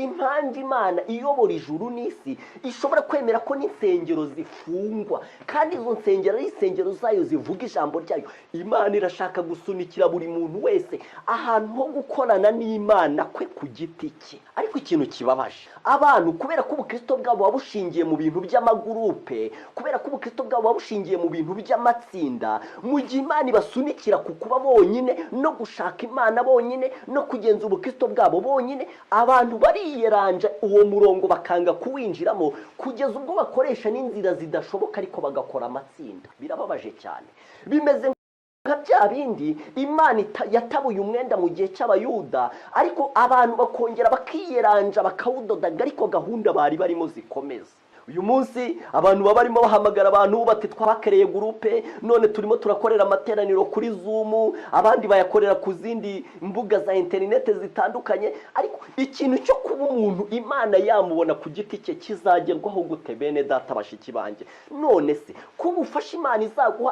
impamvu Imana iyobora ijuru n'isi ishobora kwemera ko n'insengero zifungwa, kandi izo nsengero ari insengero zayo zivuga ijambo ryayo. Imana irashaka gusunikira buri muntu wese ahantu ho gukorana n'Imana kwe ku giti cye. Ariko ikintu kibabaje, abantu kubera ko ubukristo bwabo babushingiye mu bintu by'amagurupe, kubera ko ubukristo bwabo babushingiye mu bintu by'amatsinda, mu gihe Imana ibasunikira ku kuba bonyine no gushaka Imana bonyine no kugenza ubukristo bwabo bonyine, abantu bariyeranja uwo murongo bakanga kuwinjiramo kugeza ubwo bakoresha n'inzira zidashoboka ariko bagakora amatsinda. Birababaje cyane. Bimeze nka bya bindi Imana yatabuye umwenda mu gihe cy'Abayuda, ariko abantu bakongera bakiyeranja bakawudodaga, ariko gahunda bari barimo zikomeza. Uyu munsi abantu baba barimo bahamagara abantu bati twakereye gurupe, none turimo turakorera amateraniro kuri Zoom, abandi bayakorera ku zindi mbuga za interinete zitandukanye. Ariko ikintu cyo kuba umuntu Imana yamubona ku giti cye kizagerwaho gute bene data bashiki banjye? None se ko ubufasha Imana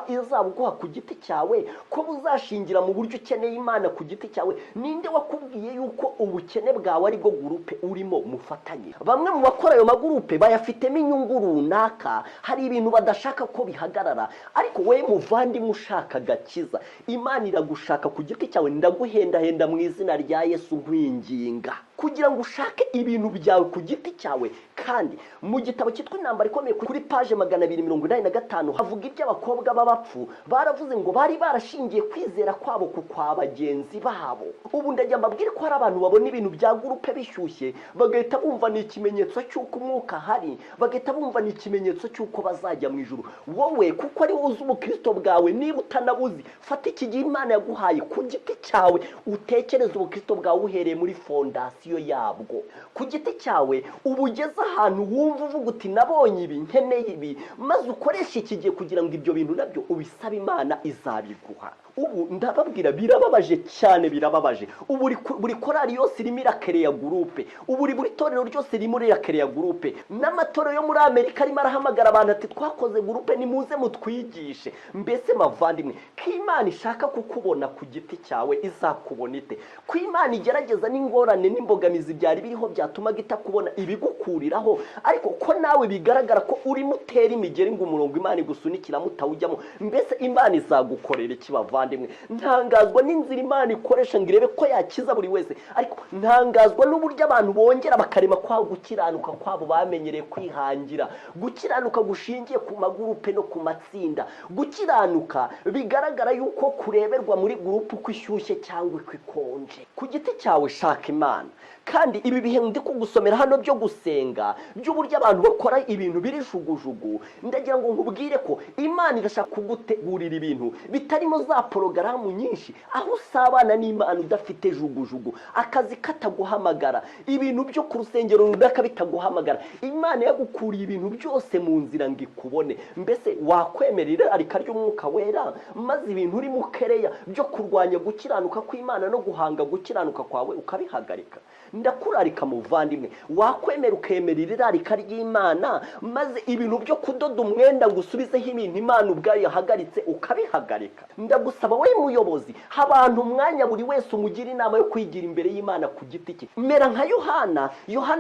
izabuguha ku giti cyawe, ko buzashingira mu buryo ukeneye Imana ku giti cyawe, ninde wakubwiye yuko ubukene bwawe ari bwo gurupe urimo mufatanye? Bamwe mu bakora ayo magurupe bayafitemo inyungu runaka, hari ibintu badashaka ko bihagarara. Ariko we muvandimwe ushaka agakiza, Imana iragushaka ku giti cyawe. Ndaguhendahenda mu izina rya Yesu nkwinginga kugira ngo ushake ibintu byawe ku giti cyawe. Kandi mu gitabo cyitwa Intambara Ikomeye kuri page 285 havuga iby'abakobwa b'abapfu baravuze ngo bari barashingiye kwizera kwabo ku kwa bagenzi babo. Ubu ndajya mbabwire ko hari abantu babona ibintu bya gurupe bishyushye bagahita bumva ni ikimenyetso cy'uko umwuka hari, bagahita bumva ni ikimenyetso cy'uko bazajya mu ijuru. Wowe kuko ari uzi ubukristo bwawe, niba utanabuzi, fata iki gihe Imana yaguhaye ku giti cyawe, utekereze ubukristo bwawe uhereye muri fondasiyo yabwo. Ku giti cyawe ubugeze ahantu wumva uvuga uti nabonye ibi, nkeneye ibi, maze ukoresha iki gihe kugira ngo ibyo bintu nabyo ubisaba Imana izabiguha. Ubu ndababwira birababaje cyane, birababaje. Ubu buri korali yose irimo irakereya gurupe, ubu buri torero ryose ririmo rirakereya gurupe. N'amatorero yo muri Amerika arimo arahamagara abantu ati twakoze gurupe nimuze mutwigishe. Mbese mavandimwe, ko Imana ishaka kukubona ku giti cyawe izakubona ite? Ko Imana igerageza n'ingorane n'imbogamizi byari biriho byatumaga itakubona ibigukuriraho, ariko ko nawe bigaragara ko urimo utera imigeri ngo umurongo Imana igusunikira mutawujyamo, mbese Imana izagukorera iki bavandimwe? Ntangazwa n'inzira Imana ikoresha ngo irebe ko yakiza buri wese, ariko ntangazwa n'uburyo abantu bongera bakarema kwa gukiranuka kwabo bamenyereye kwihangira, gukiranuka gushingiye ku magurupe no ku matsinda, gukiranuka bigaragara yuko kureberwa muri gurupe uko ishyushye cyangwa uko ikonje. Ku giti cyawe shaka Imana. Kandi ibi bihe ndi kugusomera hano byo gusenga by'uburyo abantu bakora ibintu biri jugujugu, ndagira ngo nkubwire ko Imana irashaka kugutegurira ibintu bitarimo za porogaramu nyinshi, aho usabana n'Imana udafite jugujugu, akazi kataguhamagara, ibintu byo ku rusengero runaka bitaguhamagara. Imana yagukuriye ibintu byose mu nzira ngo ikubone. Mbese wakwemerera arika ry'Umwuka Wera maze ibintu uri mu kereya byo kurwanya gukiranuka kw'Imana no guhanga gukiranuka kwawe ukabihagarika? Ndakurarika muvandimwe, wakwemera ukemerera irarika ry'Imana maze ibintu byo kudoda umwenda ngo usubizeho ibintu Imana ubwayo yahagaritse ukabihagarika? Ndagusaba we muyobozi, abantu umwanya buri wese umugira inama yo kwigira imbere y'Imana ku giti cye. Mera nka Yohana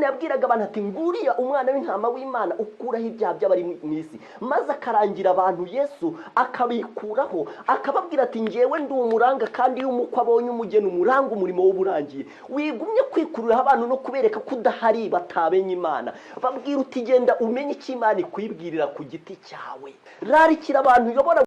yabwiraga abantu ati nguriya umwana w'intama w'Imana ukuraho ibyaha by'abari mu isi, maze akarangira abantu Yesu akabikuraho, akababwira ati ngewe ndi umuranga, kandi iyo umukwe abonye umugeni umuranga umurimo w'uburangiye. Wigumye kwikururaho abantu no kubereka ko udahari batabenye Imana. Babwira uti genda umenye icyo Imana ikwibwirira ku giti cyawe. Rarikira abantu uyobora